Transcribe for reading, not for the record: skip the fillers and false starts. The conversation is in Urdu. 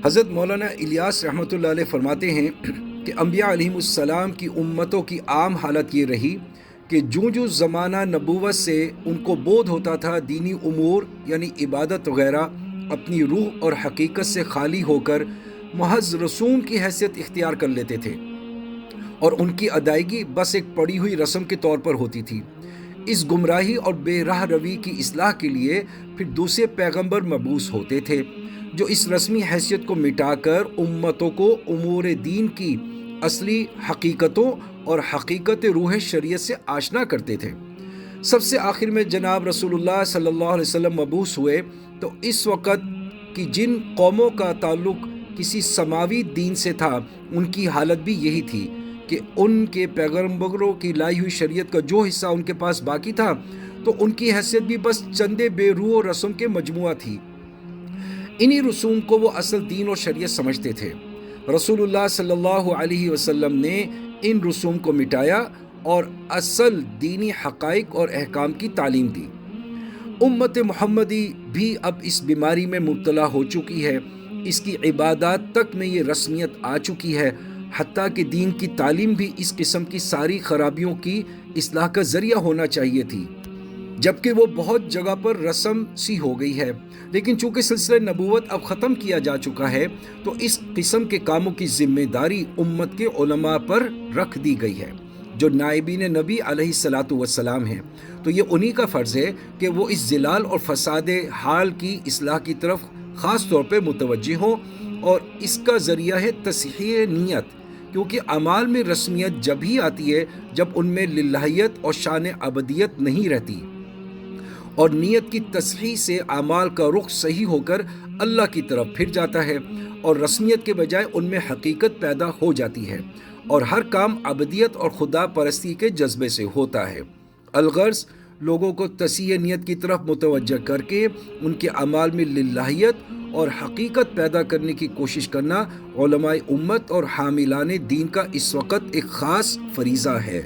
حضرت مولانا الیاس رحمۃ اللہ علیہ فرماتے ہیں کہ انبیاء علیہم السلام کی امتوں کی عام حالت یہ رہی کہ جو زمانہ نبوت سے ان کو بودھ ہوتا تھا دینی امور یعنی عبادت وغیرہ اپنی روح اور حقیقت سے خالی ہو کر محض رسوم کی حیثیت اختیار کر لیتے تھے، اور ان کی ادائیگی بس ایک پڑی ہوئی رسم کے طور پر ہوتی تھی۔ اس گمراہی اور بے راہ روی کی اصلاح کے لیے پھر دوسرے پیغمبر مبعوث ہوتے تھے جو اس رسمی حیثیت کو مٹا کر امتوں کو امور دین کی اصلی حقیقتوں اور حقیقت روح شریعت سے آشنا کرتے تھے۔ سب سے آخر میں جناب رسول اللہ صلی اللہ علیہ وسلم مبعوث ہوئے تو اس وقت کی جن قوموں کا تعلق کسی سماوی دین سے تھا ان کی حالت بھی یہی تھی کہ ان کے پیغمبروں کی لائی ہوئی شریعت کا جو حصہ ان کے پاس باقی تھا تو ان کی حیثیت بھی بس چندے بے روح و رسم کے مجموعہ تھی۔ انہی رسوم کو وہ اصل دین اور شریعت سمجھتے تھے۔ رسول اللہ صلی اللہ علیہ وسلم نے ان رسوم کو مٹایا اور اصل دینی حقائق اور احکام کی تعلیم دی۔ امت محمدی بھی اب اس بیماری میں مبتلا ہو چکی ہے، اس کی عبادات تک میں یہ رسمیت آ چکی ہے، حتیٰ کہ دین کی تعلیم بھی اس قسم کی ساری خرابیوں کی اصلاح کا ذریعہ ہونا چاہیے تھی، جبکہ وہ بہت جگہ پر رسم سی ہو گئی ہے۔ لیکن چونکہ سلسلہ نبوت اب ختم کیا جا چکا ہے تو اس قسم کے کاموں کی ذمہ داری امت کے علماء پر رکھ دی گئی ہے جو نائبین نبی علیہ الصلاۃ والسلام ہیں، تو یہ انہی کا فرض ہے کہ وہ اس ضلال اور فساد حال کی اصلاح کی طرف خاص طور پہ متوجہ ہوں، اور اس کا ذریعہ ہے تصحیح نیت، کیونکہ اعمال میں رسمیت جب ہی آتی ہے جب ان میں للہیت اور شان ابدیت نہیں رہتی، اور نیت کی تصحیح سے اعمال کا رخ صحیح ہو کر اللہ کی طرف پھر جاتا ہے، اور رسمیت کے بجائے ان میں حقیقت پیدا ہو جاتی ہے، اور ہر کام ابدیت اور خدا پرستی کے جذبے سے ہوتا ہے۔ الغرض لوگوں کو تصحیح نیت کی طرف متوجہ کر کے ان کے اعمال میں للہیت اور حقیقت پیدا کرنے کی کوشش کرنا علماء امت اور حاملان دین کا اس وقت ایک خاص فریضہ ہے۔